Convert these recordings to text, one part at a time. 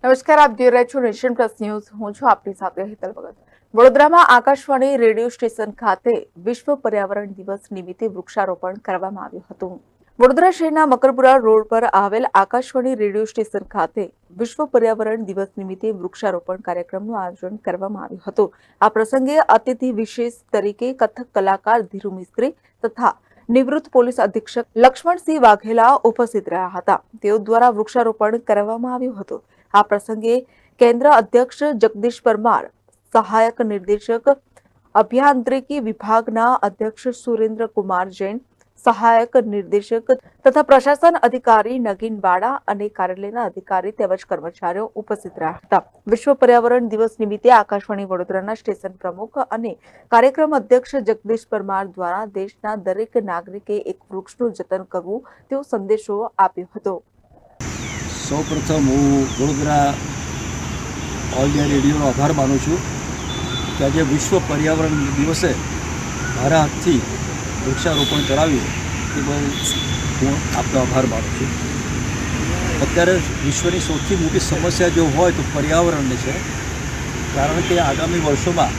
નમસ્કાર, આપ જોઈ રહ્યા છો નેશન પ્લસ ન્યૂઝ. હું છું આપની સાથે હેતલ ભગત. વડોદરામાં આકાશવાણી રેડિયો સ્ટેશન ખાતે વિશ્વ પર્યાવરણ દિવસ નિમિત્તે વૃક્ષારોપણ કરવામાં આવ્યું હતું. વડોદરા શહેરના મકરપુરા રોડ પર આવેલ આકાશવાણી રેડિયો સ્ટેશન ખાતે વિશ્વ પર્યાવરણ દિવસ નિમિત્તે વૃક્ષારોપણ કાર્યક્રમનું આયોજન કરવામાં આવ્યું હતું. આ પ્રસંગે અતિથિ વિશેષ તરીકે કથક કલાકાર ધીરુ મિસ્ત્રી તથા નિવૃત્ત પોલીસ અધિક્ષક લક્ષ્મણસિંહ વાઘેલા ઉપસ્થિત રહ્યા હતા. તેઓ દ્વારા વૃક્ષારોપણ કરવામાં આવ્યું હતું. આ પ્રસંગે કેન્દ્ર અધ્યક્ષ જગદીશ પરમાર, સહાયક નિર્દેશક અભિયાંત્રિકી વિભાગના અધ્યક્ષ સુરેન્દ્ર કુમાર જૈન, સહાયક નિર્દેશક તથા પ્રશાસન અધિકારી નગીન વાડા અને કાર્યાલયના અધિકારી તેમજ કર્મચારીઓ ઉપસ્થિત રહ્યા હતા. વિશ્વ પર્યાવરણ દિવસ નિમિત્તે આકાશવાણી વડોદરાના સ્ટેશન પ્રમુખ અને કાર્યક્રમ અધ્યક્ષ જગદીશ પરમાર દ્વારા દેશના દરેક નાગરિકે એક વૃક્ષનું જતન કરવું તેવો સંદેશો આપ્યો હતો. સૌપ્રથમ હું વડોદરા ઓલ ઇન્ડિયા રેડિયોનો આભાર માનું છું કે આજે વિશ્વ પર્યાવરણ દિવસે મારા હાથથી વૃક્ષારોપણ કરાવ્યું તે બહુ હું આપનો આભાર માનું છું. અત્યારે વિશ્વની સૌથી મોટી સમસ્યા જો હોય તો પર્યાવરણની છે, કારણ કે આગામી વર્ષોમાં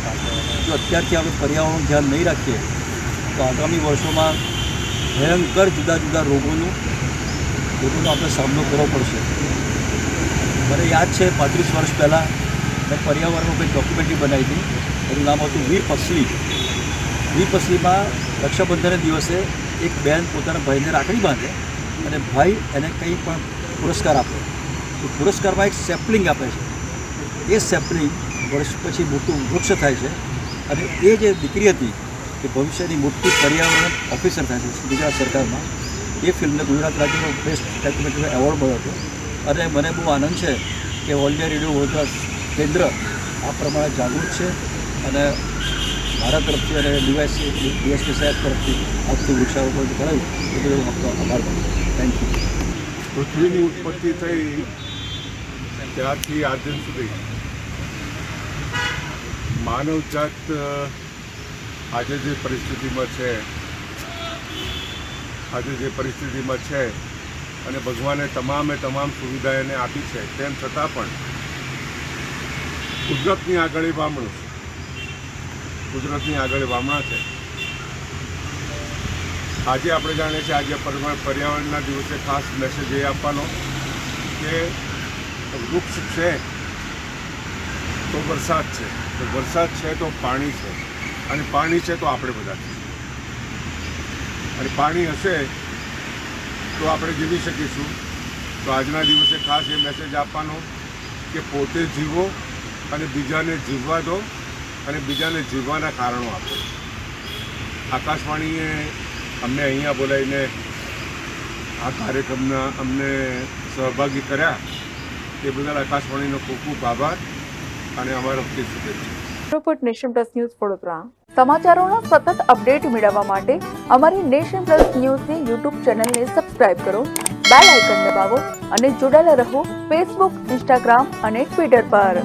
જો અત્યારથી આપણે પર્યાવરણનું ધ્યાન નહીં રાખીએ તો આગામી વર્ષોમાં ભયંકર જુદા જુદા રોગોનો આપણે સામનો કરવો પડશે. મને યાદ છે 35 વર્ષ પહેલાં મેં પર્યાવરણનું કંઈક ડોક્યુમેન્ટરી બનાવી હતી. એનું નામ હતું વીર પસલી. વીર પસલીમાં રક્ષાબંધનના દિવસે એક બહેન પોતાના ભાઈને રાખડી બાંધે અને ભાઈ એને કંઈ પણ પુરસ્કાર આપે. તો પુરસ્કારમાં એક સેપલિંગ આપે છે. એ સેપલિંગ વર્ષ પછી મોટું વૃક્ષ થાય છે અને એ જે દીકરી હતી એ ભવિષ્યની મોટી પર્યાવરણ ઓફિસર થાય છે ગુજરાત સરકારમાં. એ ફિલ્મને ગુજરાત રાજ્યનો બેસ્ટ ડોક્યુમેન્ટરી એવોર્ડ મળ્યો હતો. અને મને બહુ આનંદ છે કે ઓલ ઇન્ડિયા રેડિયો વડોદરા કેન્દ્ર આ પ્રમાણે જાગૃત છે અને મારા તરફથી અને ડીએસપી સાહેબ તરફથી આજથી વૃક્ષારોપણ કરાવ્યું એ બદલ હું આપનો આભાર માનું છું. Thank you. પૃથ્વીની ઉત્પત્તિ થઈ ત્યારથી આજ દિન સુધી માનવજાત આજે જે પરિસ્થિતિમાં છે અને ભગવાને તમામ સુવિધા એને આપી છે, તેમ છતાં પણ કુદરતની આગળ વામણા છે. આજે આપણે જાણીએ છીએ આજે પર્યાવરણના દિવસે ખાસ મેસેજ એ આપવાનો કે વૃક્ષ છે તો વરસાદ છે, તો વરસાદ છે તો પાણી છે, અને પાણી છે તો આપણે બધા છે, અને પાણી હશે તો આપણે જીવી શકીશું. તો આજના દિવસે ખાસ એ મેસેજ આપવાનો કે પોતે જીવો અને બીજાને જીવવા દો અને બીજાને જીવવાના કારણો આપો. આકાશવાણીએ અમને અહીંયા બોલાવીને આ કાર્યક્રમના અમને સહભાગી કર્યા એ બદલ આકાશવાણીનો ખૂબ ખૂબ આભાર અને અમારા વતી શુભેચ્છા. Nation plus news Vadodara. સમાચારોના સતત અપડેટ મેળવવા માટે અમારી નેશન પ્લસ ન્યૂઝની યુટ્યુબ ચેનલને સબસ્ક્રાઇબ કરો, બેલ આઇકન દબાવો અને જોડાયેલા રહો ફેસબુક, ઇન્સ્ટાગ્રામ અને ટ્વિટર પર.